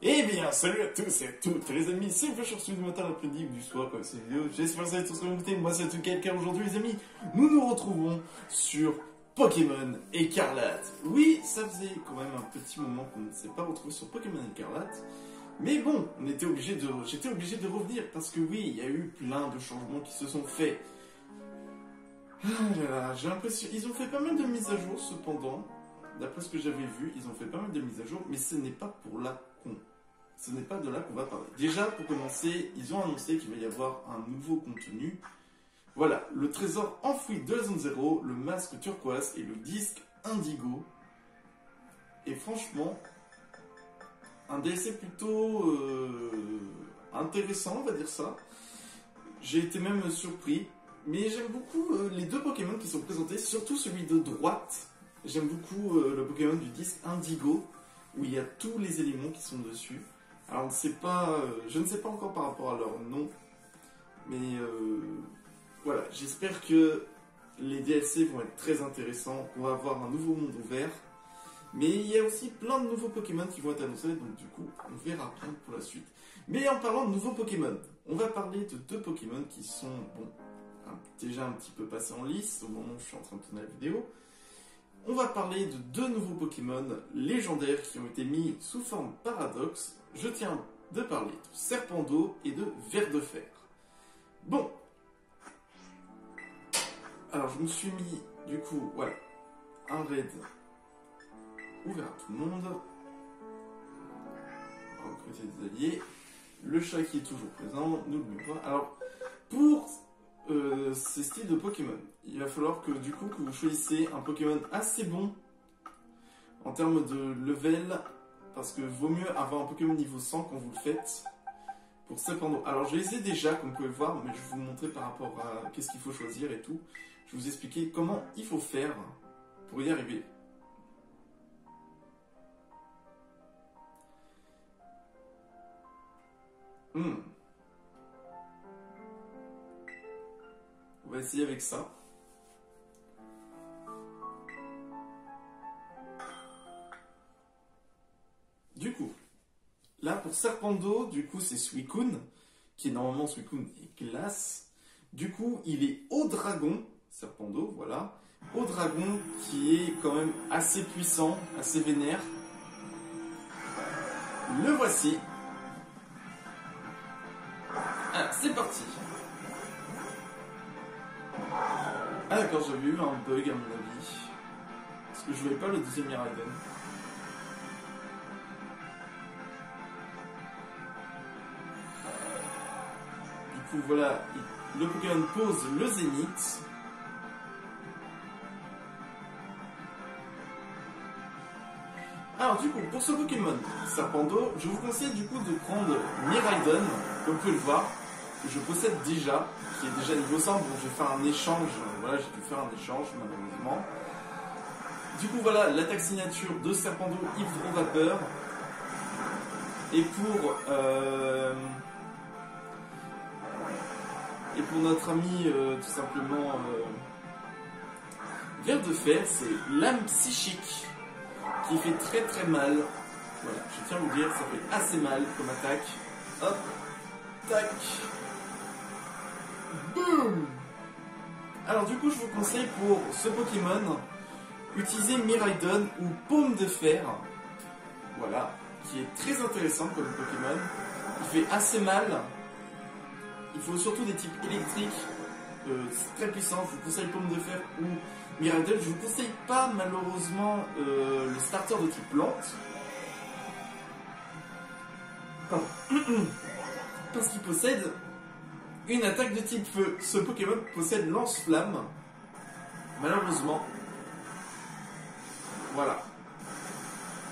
Eh bien, salut à tous et à toutes les amis, c'est Flash du matin, l'après-midi ou du soir comme cette vidéo. J'espère que vous allez tous bien écouter. Moi c'est Tukel car aujourd'hui les amis, nous nous retrouvons sur Pokémon Écarlate. Oui, ça faisait quand même un petit moment qu'on ne s'est pas retrouvé sur Pokémon Écarlate. Mais bon, j'étais obligé de revenir parce que oui, il y a eu plein de changements qui se sont faits. Ah là là, j'ai l'impression, ils ont fait pas mal de mises à jour cependant. D'après ce que j'avais vu, ils ont fait pas mal de mises à jour, mais ce n'est pas pour là ce n'est pas de là qu'on va parler. Déjà, pour commencer, ils ont annoncé qu'il va y avoir un nouveau contenu. Voilà, le trésor enfoui de la zone 0, le masque turquoise et le disque indigo. Et franchement, un DLC plutôt intéressant, on va dire ça. J'ai été même surpris, mais j'aime beaucoup les deux Pokémon qui sont présentés, surtout celui de droite. J'aime beaucoup le Pokémon du disque indigo, où il y a tous les éléments qui sont dessus. Alors je ne sais pas encore par rapport à leur nom, mais voilà, j'espère que les DLC vont être très intéressants, qu'on va avoir un nouveau monde ouvert, mais il y a aussi plein de nouveaux Pokémon qui vont être annoncés, donc du coup, on verra bien pour la suite. Mais en parlant de nouveaux Pokémon, on va parler de deux Pokémon qui sont, bon, déjà un petit peu passés en lice au moment où je suis en train de tourner la vidéo. On va parler de deux nouveaux Pokémon légendaires qui ont été mis sous forme paradoxe. Je tiens de parler de Serpendo et de Ver de Fer. Bon. Alors je me suis mis, du coup, voilà, un raid ouvert à tout le monde. On va recruter des alliés. Le chat qui est toujours présent, n'oublions pas. Alors, pour ces styles de Pokémon, il va falloir que du coup que vous choisissez un Pokémon assez bon en termes de level, parce que vaut mieux avoir un Pokémon niveau 100 quand vous le faites pour Serpendo. Alors je les ai déjà comme vous pouvez le voir, mais je vais vous montrer par rapport à qu'est-ce qu'il faut choisir et tout. Je vais vous expliquer comment il faut faire pour y arriver. On va essayer avec ça. Du coup, là pour Serpendo, du coup c'est Suicune, qui est normalement Suicune et glace. Du coup, il est au dragon, Serpendo, voilà. Au dragon qui est quand même assez puissant, assez vénère. Le voici. Ah, c'est parti. Ah d'accord, j'avais eu un bug à mon avis. Parce que je voyais pas le deuxième Miraidon. Du coup voilà, le Pokémon pose le Zénith. Alors du coup, pour ce Pokémon Serpendo, je vous conseille du coup de prendre Miraidon, comme vous pouvez le voir, que je possède déjà, qui est déjà niveau 100. Bon, j'ai fait un échange, voilà, j'ai dû faire un échange malheureusement. Du coup voilà, l'attaque signature de Serpendo, Hydro-Vapeur. Et pour notre ami tout simplement Ver de Fer, c'est Lame Psychique qui fait très très mal. Voilà, je tiens à vous dire, ça fait assez mal comme attaque. Hop, tac, boum. Alors du coup, je vous conseille pour ce Pokémon, utiliser Miraidon ou Paume de Fer. Voilà, qui est très intéressant comme Pokémon. Il fait assez mal. Il faut surtout des types électriques très puissants. Je vous conseille Paume de Fer ou Miraidon. Je vous conseille pas malheureusement le starter de type plante. Pardon. Parce qu'il possède une attaque de type feu. Ce Pokémon possède lance-flamme. Malheureusement. Voilà.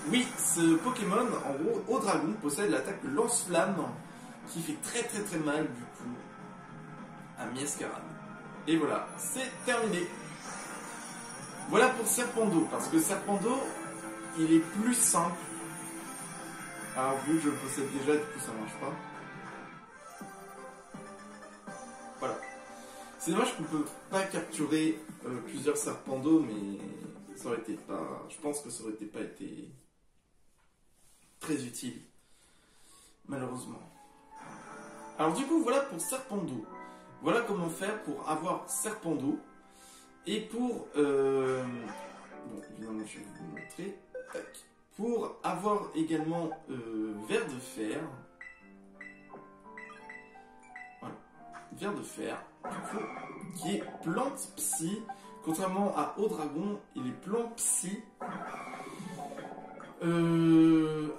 Oui, ce Pokémon, en gros, au dragon, possède l'attaque lance-flamme qui fait très très très mal du coup à Miascarade. Et voilà, c'est terminé. Voilà pour Serpendo, parce que Serpendo, il est plus simple. Alors vu que je le possède déjà, du coup ça marche pas. Voilà. C'est dommage qu'on peut pas capturer plusieurs Serpendo, mais ça aurait été pas. Je pense que ça aurait pas été très utile. malheureusement. Alors du coup, voilà pour Serpendo. Voilà comment faire pour avoir Serpendo. Et pour... bon, évidemment, je vais vous montrer. Tac. Pour avoir également Ver de Fer. Voilà. Ver de Fer, du coup, qui est plante psy. Contrairement à Haut Dragon, il est plante psy.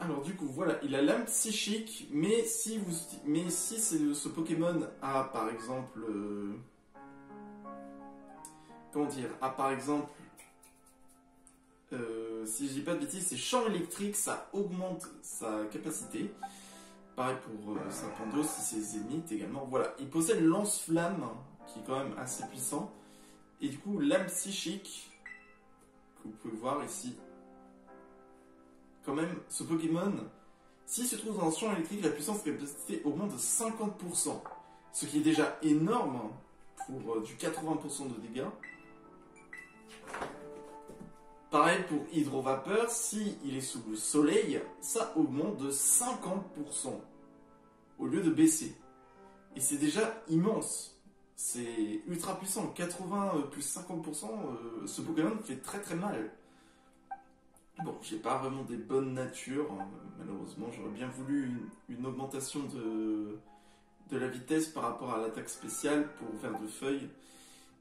Alors du coup voilà, il a l'âme psychique, mais si ce Pokémon a par exemple, comment dire, si je dis pas de bêtises, c'est champ électrique, ça augmente sa capacité. Pareil pour Serpendo, si c'est Zénith également. Voilà, il possède lance-flamme, qui est quand même assez puissant, et du coup l'âme psychique que vous pouvez voir ici. Quand même, ce Pokémon, s'il se trouve dans un champ électrique, la puissance de capacité augmente de 50%. Ce qui est déjà énorme pour du 80% de dégâts. Pareil pour Hydrovapeur, s'il est sous le soleil, ça augmente de 50% au lieu de baisser. Et c'est déjà immense. C'est ultra puissant. 80 plus 50%, ce Pokémon fait très très mal. Bon, j'ai pas vraiment des bonnes natures, hein, malheureusement. J'aurais bien voulu une augmentation de la vitesse par rapport à l'attaque spéciale pour Ver de Feuille.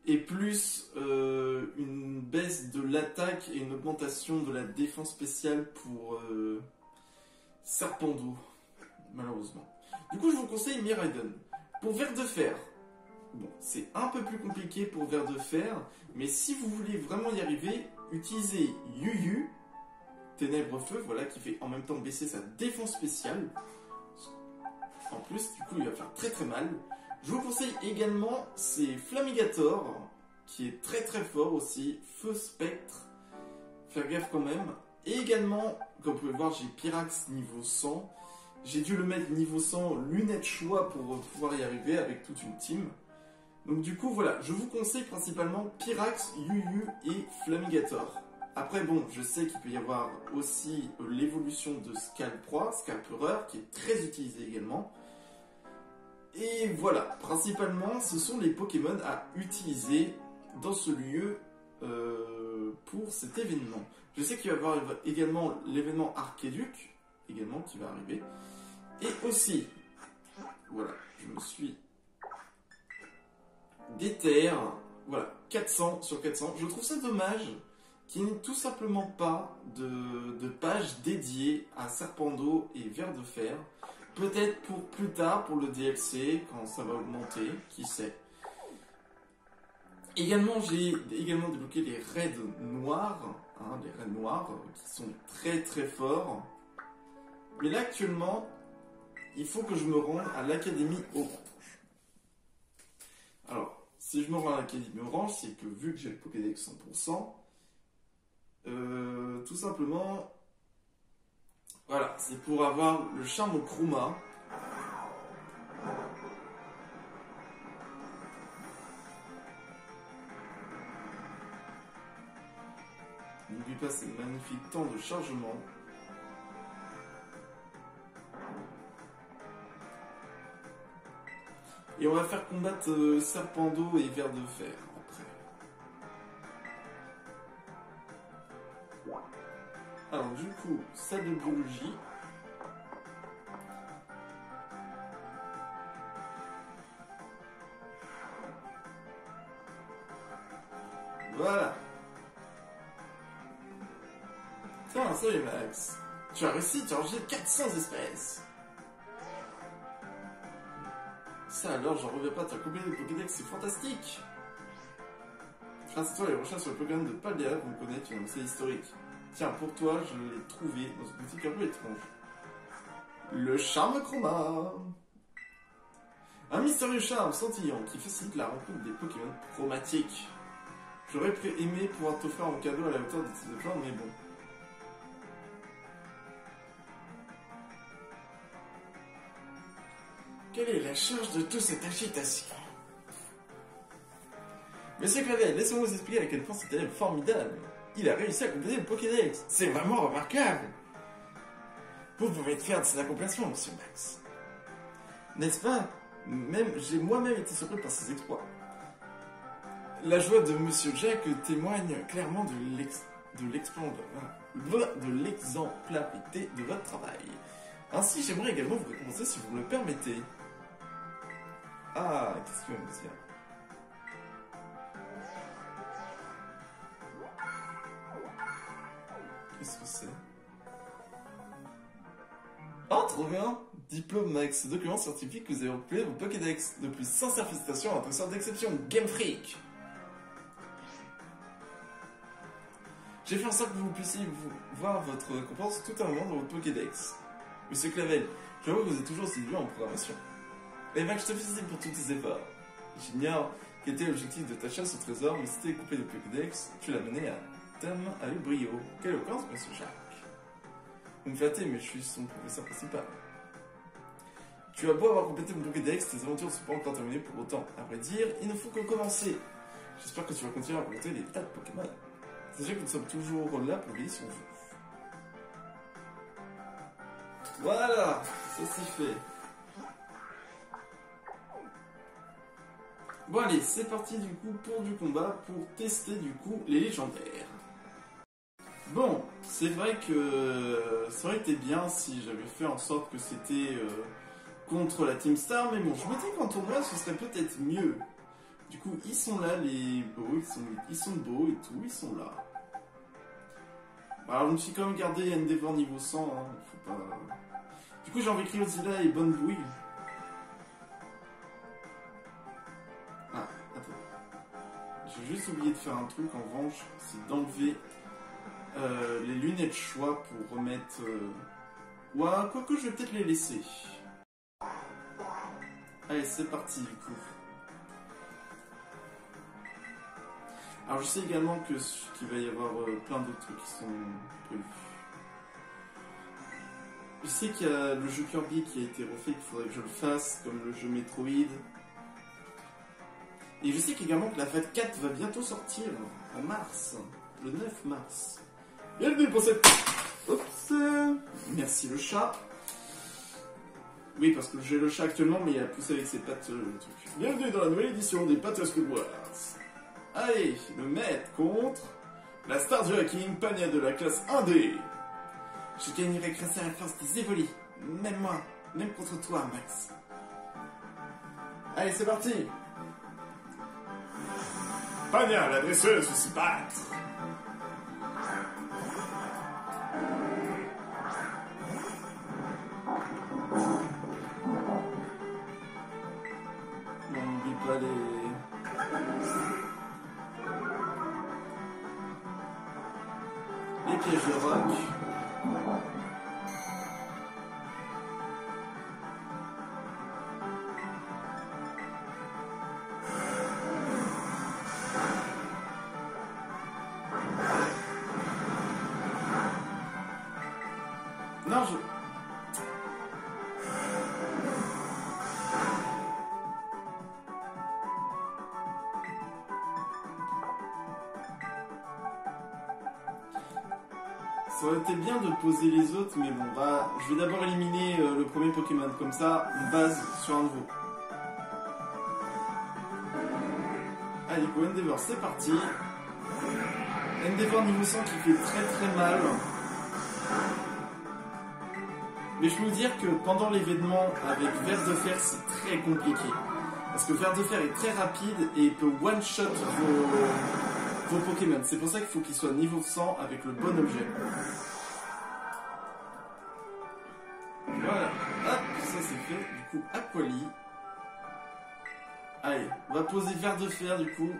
Et plus une baisse de l'attaque et une augmentation de la défense spéciale pour Serpendo, malheureusement. Du coup, je vous conseille Miraidon. Pour Ver de Fer, bon, c'est un peu plus compliqué pour Ver de Fer, mais si vous voulez vraiment y arriver, utilisez Yuyu. Ténèbres Feu, voilà, qui fait en même temps baisser sa défense spéciale. En plus, du coup, il va faire très très mal. Je vous conseille également, c'est Flamigator, qui est très très fort aussi. Feu Spectre, faire gaffe quand même. Et également, comme vous pouvez voir, j'ai Pyrax niveau 100. J'ai dû le mettre niveau 100, lunettes choix pour pouvoir y arriver avec toute une team. Donc du coup, voilà, je vous conseille principalement Pyrax, Yuyu et Flamigator. Après, bon, je sais qu'il peut y avoir aussi l'évolution de Scalpureur, qui est très utilisé également. Et voilà, principalement, ce sont les Pokémon à utiliser dans ce lieu pour cet événement. Je sais qu'il va y avoir également l'événement Archéduc, également, qui va arriver. Et aussi, voilà, je me suis déterre, voilà, 400 sur 400. Je trouve ça dommage qu'il n'y ait tout simplement pas de page dédiée à Serpendo et Ver de Fer. Peut-être pour plus tard, pour le DLC, quand ça va augmenter, qui sait. Également, j'ai également débloqué les raids noirs, hein, les raids noirs, qui sont très très forts. Mais là, actuellement, il faut que je me rende à l'Académie Orange. Alors, si je me rends à l'Académie Orange, c'est que vu que j'ai le Pokédex 100%, tout simplement, voilà, c'est pour avoir le charme Chroma. N'oublie pas ces magnifiques temps de chargement. Et on va faire combattre Serpendo et Ver de Fer après. Alors du coup, salle de biologie. Voilà. Tiens, salut Max. Tu as réussi, tu as rangé 400 espèces. Ça alors, j'en reviens pas, tu as complété le Pokédex, c'est fantastique. Grâce à toi, les recherches sur le Pokémon de Paldea vont connaître une avancée historique. Tiens, pour toi, je l'ai trouvé dans une boutique un peu étrange. Le charme Chroma. Un mystérieux charme scintillant qui facilite la rencontre des Pokémon chromatiques. J'aurais aimé pouvoir t'offrir en cadeau à la hauteur de tes efforts, mais bon. Quelle est la charge de toute cette agitation? Monsieur Clavel, laissez-moi vous expliquer à quel point cet élève formidable. Il a réussi à compléter le Pokédex. C'est vraiment remarquable. Vous pouvez être fier de ces accomplissements, monsieur Max. N'est-ce pas? J'ai moi-même été surpris par ces exploits. La joie de monsieur Jack témoigne clairement de l'exemplarité de votre travail. Ainsi, j'aimerais également vous récompenser si vous me le permettez. Ah, qu'est-ce qu'il va me dire? Qu'est-ce que c'est? Oh, trop bien! Diplôme Max, document scientifique que vous avez rempli vos Pokédex. De plus, sincères félicitations à un dresseur d'exception, Game Freak! J'ai fait en sorte que vous puissiez voir votre récompense tout un moment dans votre Pokédex. Monsieur Clavel, je vois que vous êtes toujours aussi dur en programmation. Mais Max, je te félicite pour tous tes efforts. J'ignore quel était l'objectif de ta chasse au trésor, mais si t'es coupé de Pokédex, tu l'as mené à terme avec brio. Quelle occasion, monsieur Jacques. Vous me flattez, mais je suis son professeur principal. Tu as beau avoir complété mon Pokédex, tes aventures ne sont pas encore terminées pour autant. À vrai dire, il ne faut que commencer. J'espère que tu vas continuer à remonter les tas de Pokémon. Sachez que nous sommes toujours là pour veiller sur vous. Voilà, ça c'est fait. Bon allez, c'est parti du coup pour du combat, pour tester du coup les légendaires. Bon, c'est vrai que ça aurait été bien si j'avais fait en sorte que c'était contre la Team Star, mais bon, je me dis qu'en tournoi ce serait peut-être mieux. Du coup, ils sont là, les beaux, ils sont beaux et tout, ils sont là. Alors, je me suis quand même gardé Endeavor niveau 100, hein, faut pas... Du coup, j'ai envie de Cryozilla et Bonne Bouille. Ah, attends. J'ai juste oublié de faire un truc, en revanche, c'est d'enlever les lunettes choix pour remettre... Ouais, quoique je vais peut-être les laisser. Allez, c'est parti, du coup. Alors je sais également qu'il va y avoir plein d'autres trucs qui sont prévus. Je sais qu'il y a le jeu Kirby qui a été refait, qu'il faudrait que je le fasse, comme le jeu Metroid. Et je sais également que la Fat 4 va bientôt sortir, en mars, le 9 mars. Bienvenue pour cette... Oups. Merci le chat. Oui, parce que j'ai le chat actuellement, mais il a poussé avec ses pattes le truc. Bienvenue dans la nouvelle édition des Pattes Squidwars. Allez, le maître contre la star du hacking, Pania de la classe 1D. Je gagnerai grâce à la force des évolis. Même moi, même contre toi, Max. Allez, c'est parti. Pania, la dresseuse, se battre. On n'oublie pas les pièges de rock. Non, je... Ça aurait été bien de poser les autres, mais bon, bah, je vais d'abord éliminer le premier Pokémon, comme ça, on base sur un nouveau. Allez, go Endeavor, c'est parti. Endeavor niveau 100 qui fait très très mal. Mais je peux vous dire que pendant l'événement avec Ver de Fer, c'est très compliqué. Parce que Ver de Fer est très rapide et peut one-shot vos Pokémon. C'est pour ça qu'il faut qu'il soit niveau 100 avec le bon objet. Voilà. Hop, ça c'est fait. Du coup, Aquali. Allez, on va poser Ver de Fer du coup.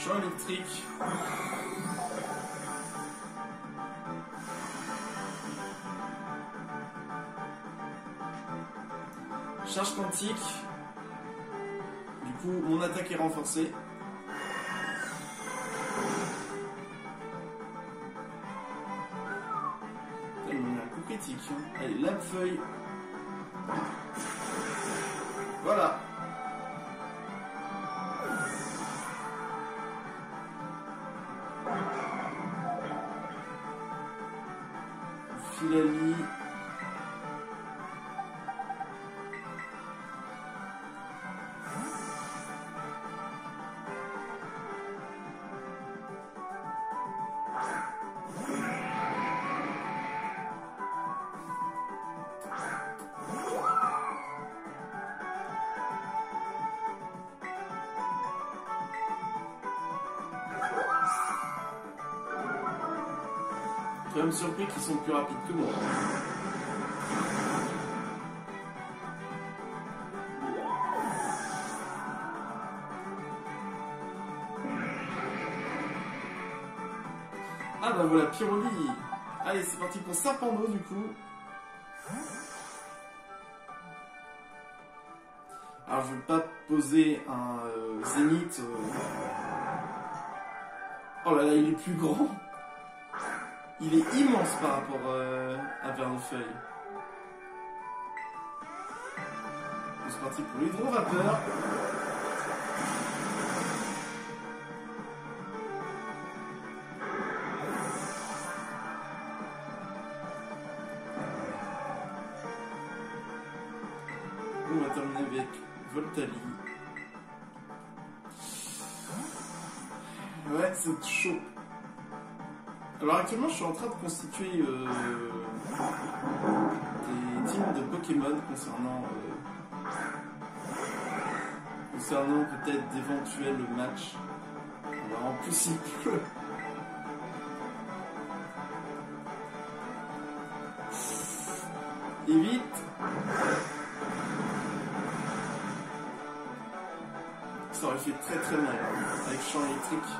Champ électrique. Charge quantique. Du coup, mon attaque est renforcée. critique. Hein. Allez, lame-feuille. Voilà. Filali. Quand même surpris qu'ils sont plus rapides que moi. Ah bah voilà, Pyroli. Allez, c'est parti pour Serpendo du coup. Alors je vais pas poser un Zénith. Oh là là, il est plus grand. Il est immense par rapport à Vernefeuille. C'est parti pour l'hydrovapeur. On va terminer avec Voltali. Ouais, c'est chaud. Alors actuellement, je suis en train de constituer des teams de Pokémon concernant peut-être d'éventuels matchs. Alors en plus, il pleut. Et vite. Ça aurait fait très très mal avec champ électrique.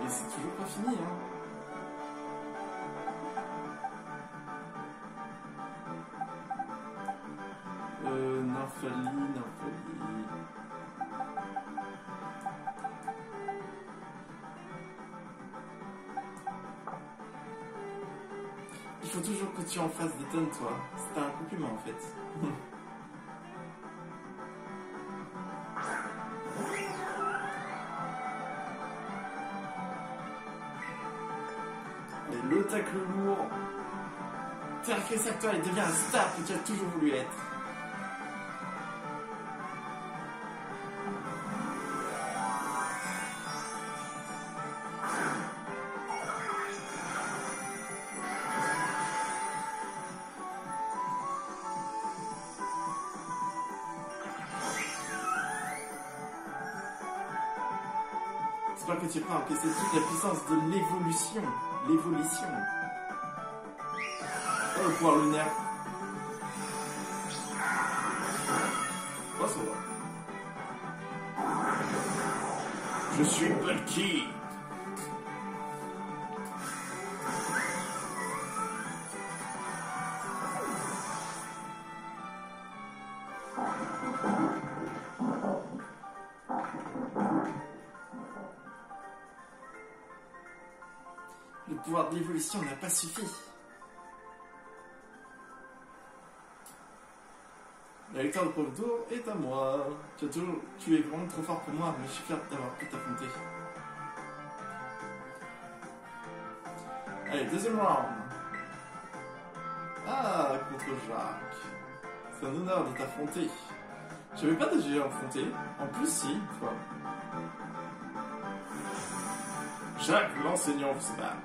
Et c'est toujours pas fini, hein. Nymphalie. Il faut toujours que tu en fasses des tonnes, toi. C'est un compliment, en fait. Et le tacle lourd. Terre Sector, il devient un star que tu as toujours voulu être. J'espère que tu es prêt à encaisser toute la puissance de l'évolution. L'évolution. Oh, le pouvoir lunaire. Oh, ça va. Je suis Bulky. Le pouvoir de l'évolution n'a pas suffi. La victoire de premier tour est à moi. Tu es vraiment trop fort pour moi, mais je suis fier d'avoir pu t'affronter. Allez, deuxième round. Ah, contre Jacques. C'est un honneur de t'affronter. Je n'avais pas déjà affronté. En plus, si, une fois. Jacques, l'enseignant, se bat.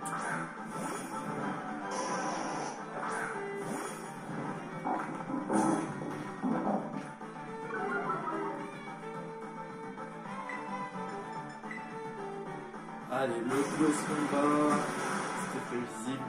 Allez, le close combat. C'était prévisible.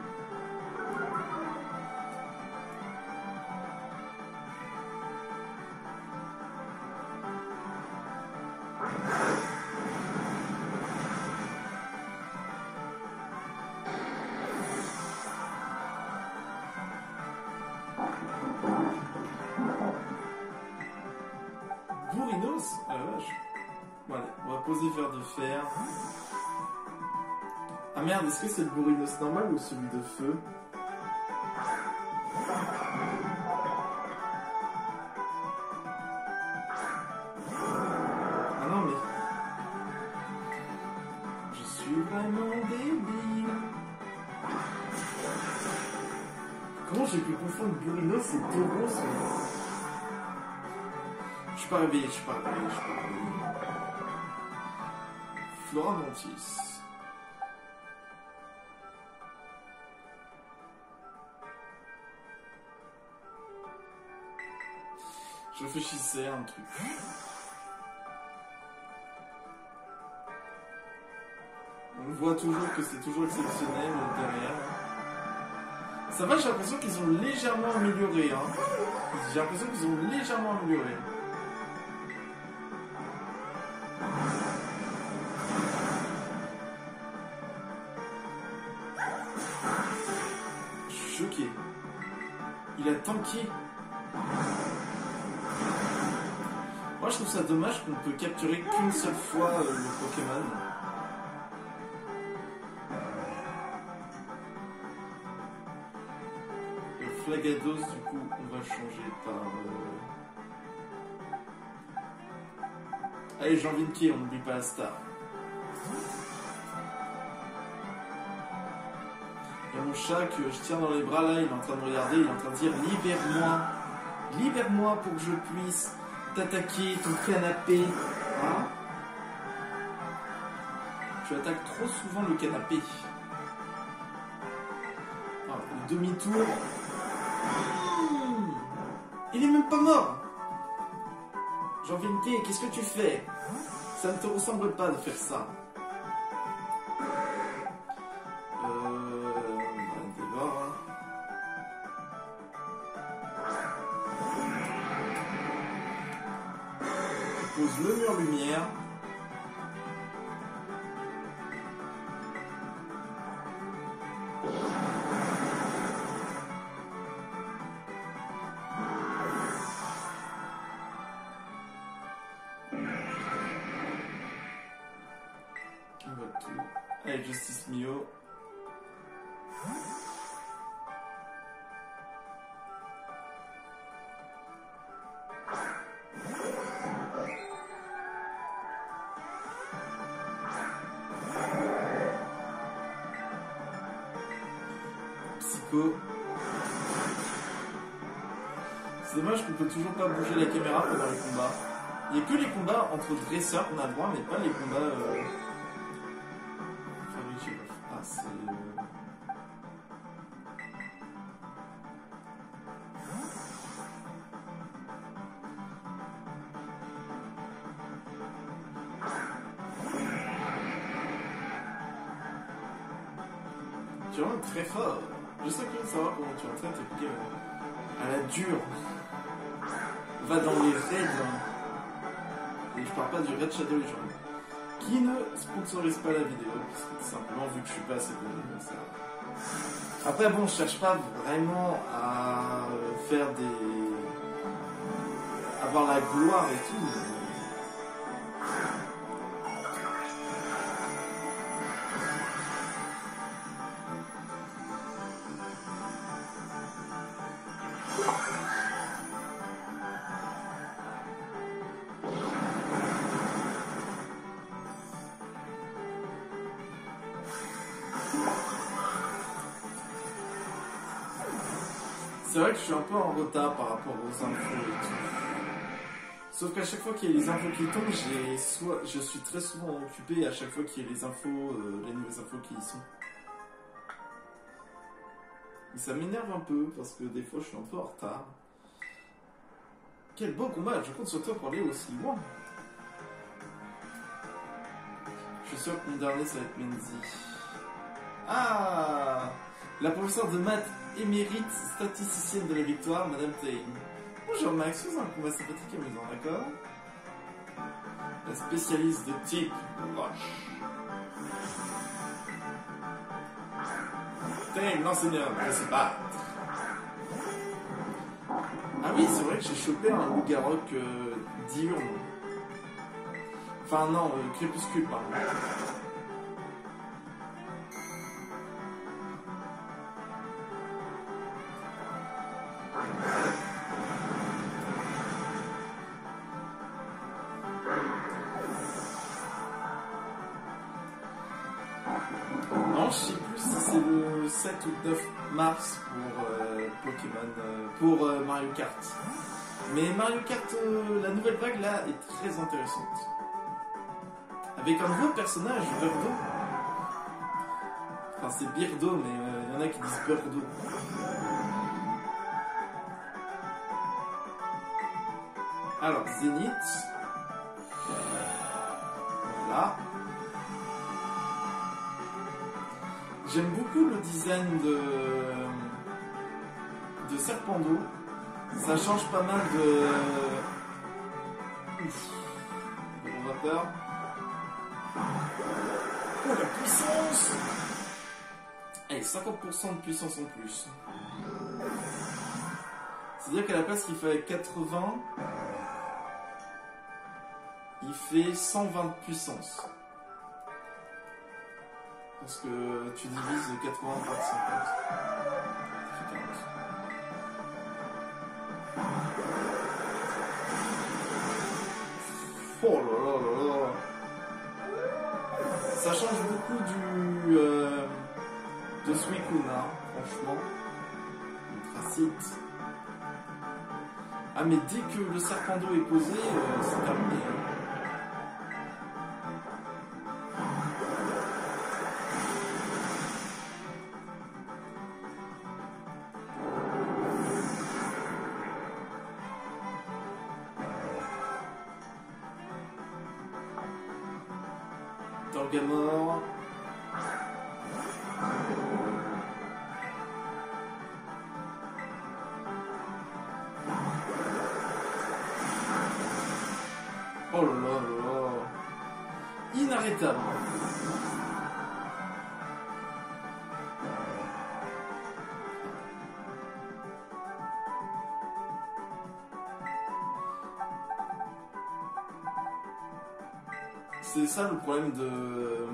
Bourrinos. Ah la vache. Bon, allez, on va composé fer de fer. Ah merde, est-ce que c'est le Bourrinos normal ou celui de feu? Ah non mais... Je suis vraiment débile. Comment j'ai pu confondre Bourrinos et Tauros? Je suis pas réveillé, je suis pas réveillé. Flora Mantis. Je réfléchissais à un truc. On voit toujours que c'est toujours exceptionnel derrière. Ça va, j'ai l'impression qu'ils ont légèrement amélioré. Hein. J'ai l'impression qu'ils ont légèrement amélioré. Je suis choqué. Il a tanké. Moi je trouve ça dommage qu'on ne peut capturer qu'une seule fois le Pokémon. Le Flagados, du coup, on va changer par... Allez, Jean Vinquet, on n'oublie pas la star. Il y a mon chat que je tiens dans les bras là, il est en train de me regarder, il est en train de dire « Libère-moi, libère-moi pour que je puisse... t'attaquer ton canapé, hein? Tu attaques trop souvent le canapé. Ah, le demi-tour. Il est même pas mort. Jean Vinquet, qu'est-ce que tu fais? Ça ne te ressemble pas de faire ça. Le mur lumière. On va tout. Allez, Justice Mio. C'est dommage qu'on peut toujours pas bouger la caméra pendant les combats. Il n'y a que les combats entre dresseurs qu'on a le droit, mais pas les combats... Ah, c'est... Tu es vraiment très fort. Je sais que de savoir comment tu entraînes tes Pokémon. À la dure. Va dans les raids. Et je parle pas du Raid Shadow Legends. Qui ne sponsorise pas la vidéo. Parce que tout simplement, vu que je suis pas assez bon, ça... Après, bon, je cherche pas vraiment à faire des... avoir la gloire et tout. C'est vrai que je suis un peu en retard par rapport aux infos et tout. Sauf qu'à chaque fois qu'il y a les infos qui tombent, je suis très souvent occupé à chaque fois qu'il y a les infos, les nouvelles infos qui y sont. Et ça m'énerve un peu parce que des fois je suis un peu en retard. Quel beau combat, je compte sur toi pour aller aussi loin. Je suis sûr que mon dernier ça va être Menzi. Ah, la professeure de maths émérite statisticienne de la victoire, Madame Tain. Bonjour Max, faisons un combat sympathique et amusant, d'accord? La spécialiste de type roche. Tain, l'enseigneur, je sais pas. Ah oui, c'est vrai que j'ai chopé un loup-garou diurne. Enfin non, Crépuscule, pardon. Non, je sais plus si c'est le 7 ou 9 mars pour Pokémon, pour Mario Kart. Mais Mario Kart, la nouvelle vague là est très intéressante. Avec un nouveau personnage, Birdo. Enfin, c'est Birdo, mais il y en a qui disent Birdo. Alors, Zénith. Voilà. J'aime beaucoup le design de Serpendo. Ça change pas mal de... Ouf. De mon vapeur. Oh, la puissance! Allez, 50% de puissance en plus. C'est-à-dire qu'à la place qu'il fallait 80, il fait 120 de puissance. Parce que tu divises 80 par 50. Ça fait 40. Oh là là là là. Ça change beaucoup de Suicune, franchement. Ultracite. Ah mais dès que le Serpendo est posé, c'est terminé. Torgamore. Oh là là là. Inarrêtable. C'est ça le problème de...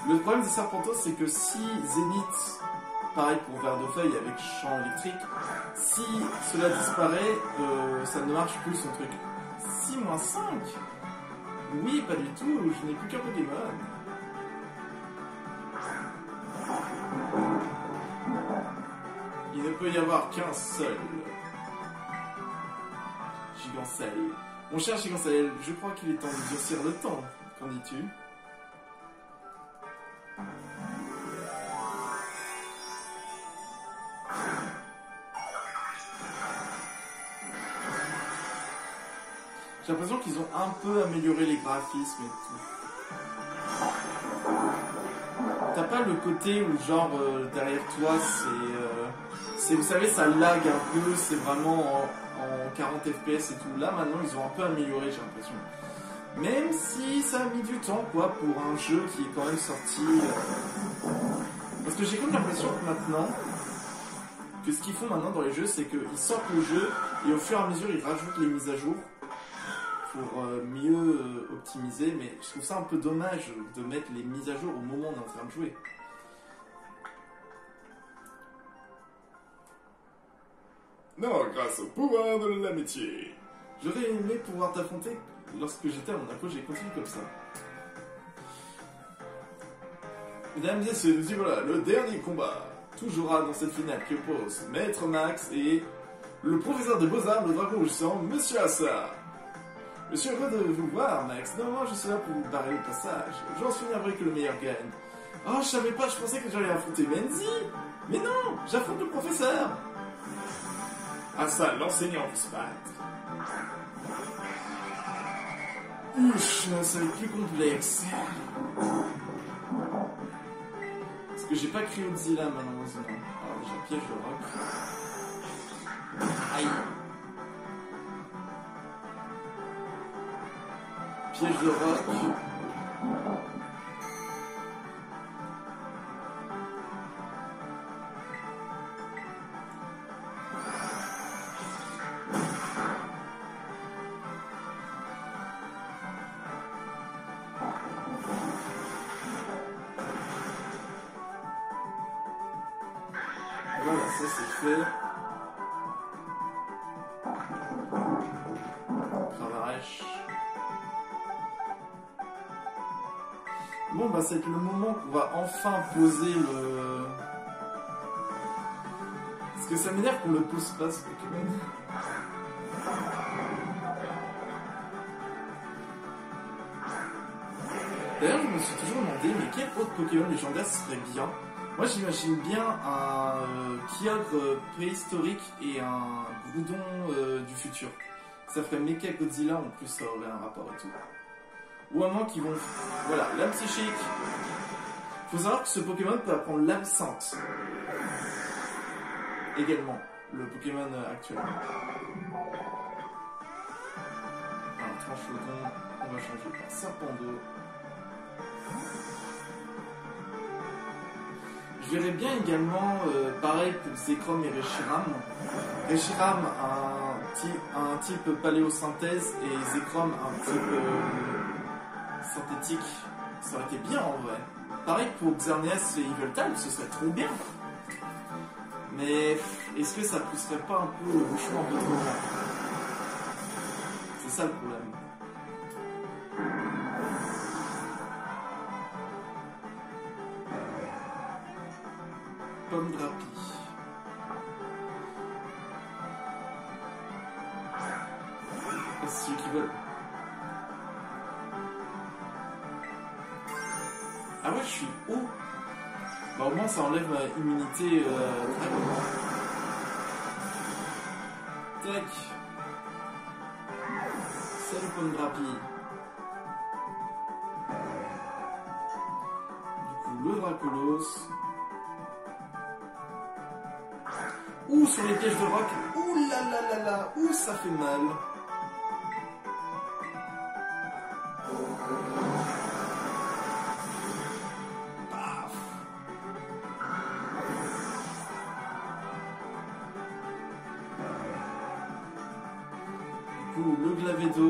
Le problème des Serpentos, c'est que si Zénith, pareil pour Ver de Feuille avec champ électrique, si cela disparaît, ça ne marche plus son truc. 6-5 ? Oui, pas du tout, je n'ai plus qu'un Pokémon. Il ne peut y avoir qu'un seul. Gigancelle. Mon cher Gigancelle, je crois qu'il est temps de durcir le temps. Qu'en dis-tu ? J'ai l'impression qu'ils ont un peu amélioré les graphismes et tout. T'as pas le côté où genre derrière toi c'est vous savez ça lag un peu, c'est vraiment en 40 fps et tout. Là maintenant ils ont un peu amélioré, j'ai l'impression. Même si ça a mis du temps quoi pour un jeu qui est quand même sorti. Parce que j'ai comme l'impression que maintenant que ce qu'ils font maintenant dans les jeux c'est qu'ils sortent le jeu et au fur et à mesure ils rajoutent les mises à jour pour mieux optimiser, mais je trouve ça un peu dommage de mettre les mises à jour au moment où on est en train de jouer. Non, grâce au pouvoir de l'amitié. J'aurais aimé pouvoir t'affronter lorsque j'étais à mon apogée, continue comme ça. Mesdames et messieurs, nous y voilà, le dernier combat. Tout jouera dans cette finale qui oppose Maître Max et le professeur des beaux-arts, le dragon rugissant, Monsieur Assar. Je suis heureux de vous voir, Max. Normalement, je suis là pour vous barrer le passage. J'en suis navré que le meilleur gagne. Oh, je savais pas, je pensais que j'allais affronter Menzi. Mais non, j'affronte le professeur. Ah ça, l'enseignant va se battre. Ouch, ça va être plus complexe. Parce que j'ai pas Cryodzilla malheureusement. Alors déjà, piège de roc. Aïe. Piège de roc. Voilà, ça c'est fait. Cravarèche. Bon, bah c'est le moment qu'on va enfin poser le... Parce que ça m'énerve qu'on le pose pas, ce Pokémon. D'ailleurs, je me suis toujours demandé, mais quel autre Pokémon légendaire serait bien? Moi, j'imagine bien un Kyogre préhistorique et un Groudon du futur. Ça ferait Mecha Godzilla, en plus ça aurait un rapport et tout. Ou à moins qu'ils vont... Voilà, l'âme psychique. Faut savoir que ce Pokémon peut apprendre l'absinthe. Également, le Pokémon actuel. Alors, Tranchodon, on va changer par Serpendo. Je verrais bien également, pareil pour Zekrom et Reshiram. Reshiram, un type paléosynthèse et Zekrom, un type synthétique. Ça aurait été bien en vrai. Pareil pour Xerneas et Yveltal, ce serait trop bien. Mais est-ce que ça pousserait pas un peu le bouchon un peu trop loin? C'est ça le problème. Pomme Drapi. C'est ceux qui veulent. Ah ouais, je suis haut. Bah au moins ça enlève ma immunité dragon. Tac. Salut Pomme Drapi. Du coup le Dracolos. Ouh, sur les pièges de roc. Ouh là là là là. Ouh, ça fait mal. Paf. Du coup, le Glavedo.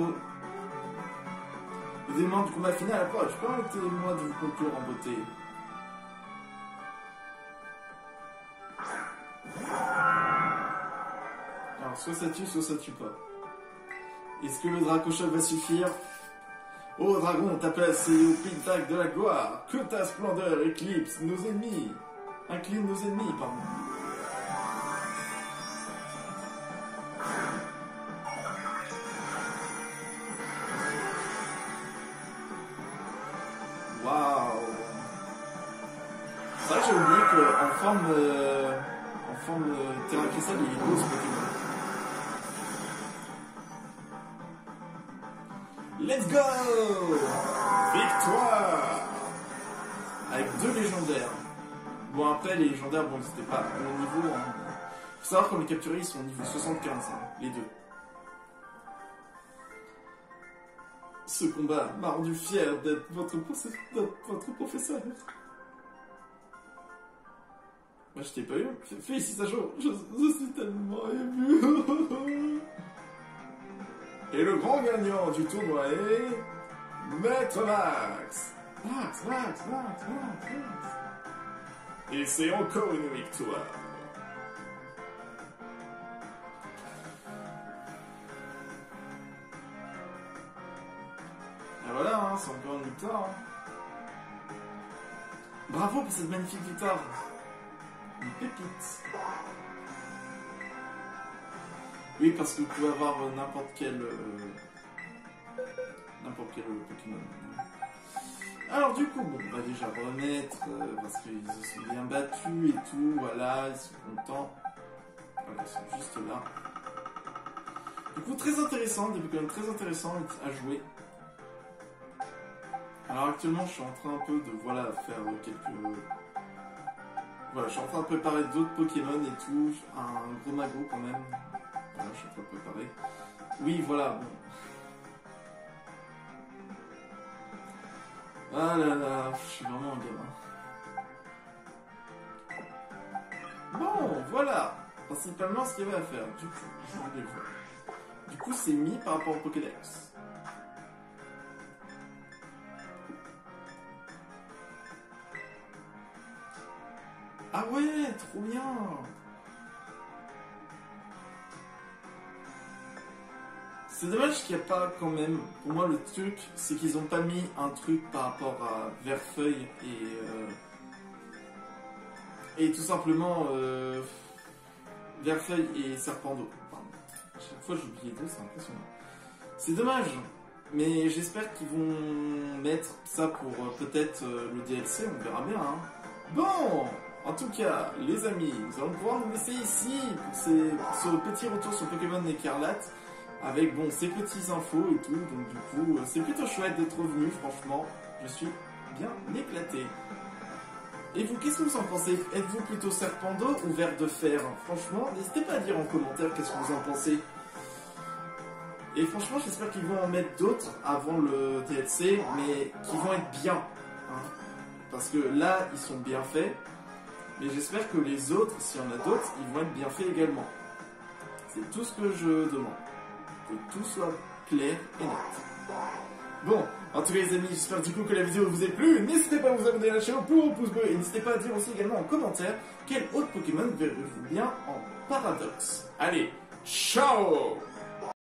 Les éléments du combat final approchent. Permettez-moi de vous conclure en beauté. Soit ça tue pas. Est-ce que le Dracochoc va suffire? Oh dragon, ta place est au pentacle de la gloire. Que ta splendeur éclipse nos ennemis. Incline nos ennemis, pardon. Waouh. C'est vrai que j'ai oublié qu'en forme Terra Cristal, il est beau ce Pokémon. Let's go! Victoire! Avec 2 légendaires. Bon après les légendaires, bon c'était pas au niveau. Hein. Faut savoir qu'on les capturés, ils sont au niveau 75, hein, les deux. Ce combat m'a rendu fier d'être votre professeur. Moi je t'ai pas eu. Félicitations, je suis tellement ému. Et le grand gagnant du tournoi est... Maître Max. Max. Et c'est encore une victoire. Et voilà, hein, c'est encore une victoire. Hein. Bravo pour cette magnifique victoire. Une pépite. Oui, parce que vous pouvez avoir n'importe quel Pokémon. Alors du coup, bon, on va déjà remettre, parce qu'ils se sont bien battus et tout, voilà, ils sont contents. Voilà, ils sont juste là. Du coup, très intéressant, des Pokémon très intéressants à jouer. Alors actuellement, je suis en train un peu de, voilà, faire quelques... Voilà, je suis en train de préparer d'autres Pokémon et tout, un gros magot quand même. Voilà, je suis en train de préparer. Oui, voilà, bon. Ah là là, je suis vraiment un gamin. Bon, voilà. Principalement ce qu'il y avait à faire. Du coup, je voulais le voir. Du coup, c'est mis par rapport au Pokédex. Ah ouais, trop bien. C'est dommage qu'il n'y a pas quand même... Pour moi, le truc, c'est qu'ils n'ont pas mis un truc par rapport à Verfeuille et tout simplement Verfeuille et Serpent d'eau. Pardon. À chaque fois, j'oublie les deux, c'est impressionnant. C'est dommage, mais j'espère qu'ils vont mettre ça pour peut-être le DLC, on verra bien. Hein. Bon, en tout cas, les amis, nous allons pouvoir nous laisser ici pour ce petit retour sur Pokémon Écarlate. Avec bon ces petits infos et tout, donc du coup c'est plutôt chouette d'être revenu, franchement, je suis bien éclaté. Et vous, qu'est-ce que vous en pensez? Êtes-vous plutôt serpent d'eau ou ver de fer? Franchement, n'hésitez pas à dire en commentaire qu'est-ce que vous en pensez. Et franchement, j'espère qu'ils vont en mettre d'autres avant le DLC, mais qui vont être bien. Hein. Parce que là, ils sont bien faits, mais j'espère que les autres, s'il y en a d'autres, ils vont être bien faits également. C'est tout ce que je demande. Que tout soit clair et net. Bon, en tout cas les amis, j'espère du coup que la vidéo vous a plu. N'hésitez pas à vous abonner à la chaîne pour un pouce bleu et n'hésitez pas à dire aussi également en commentaire quel autre Pokémon verrez-vous bien en paradoxe. Allez, ciao!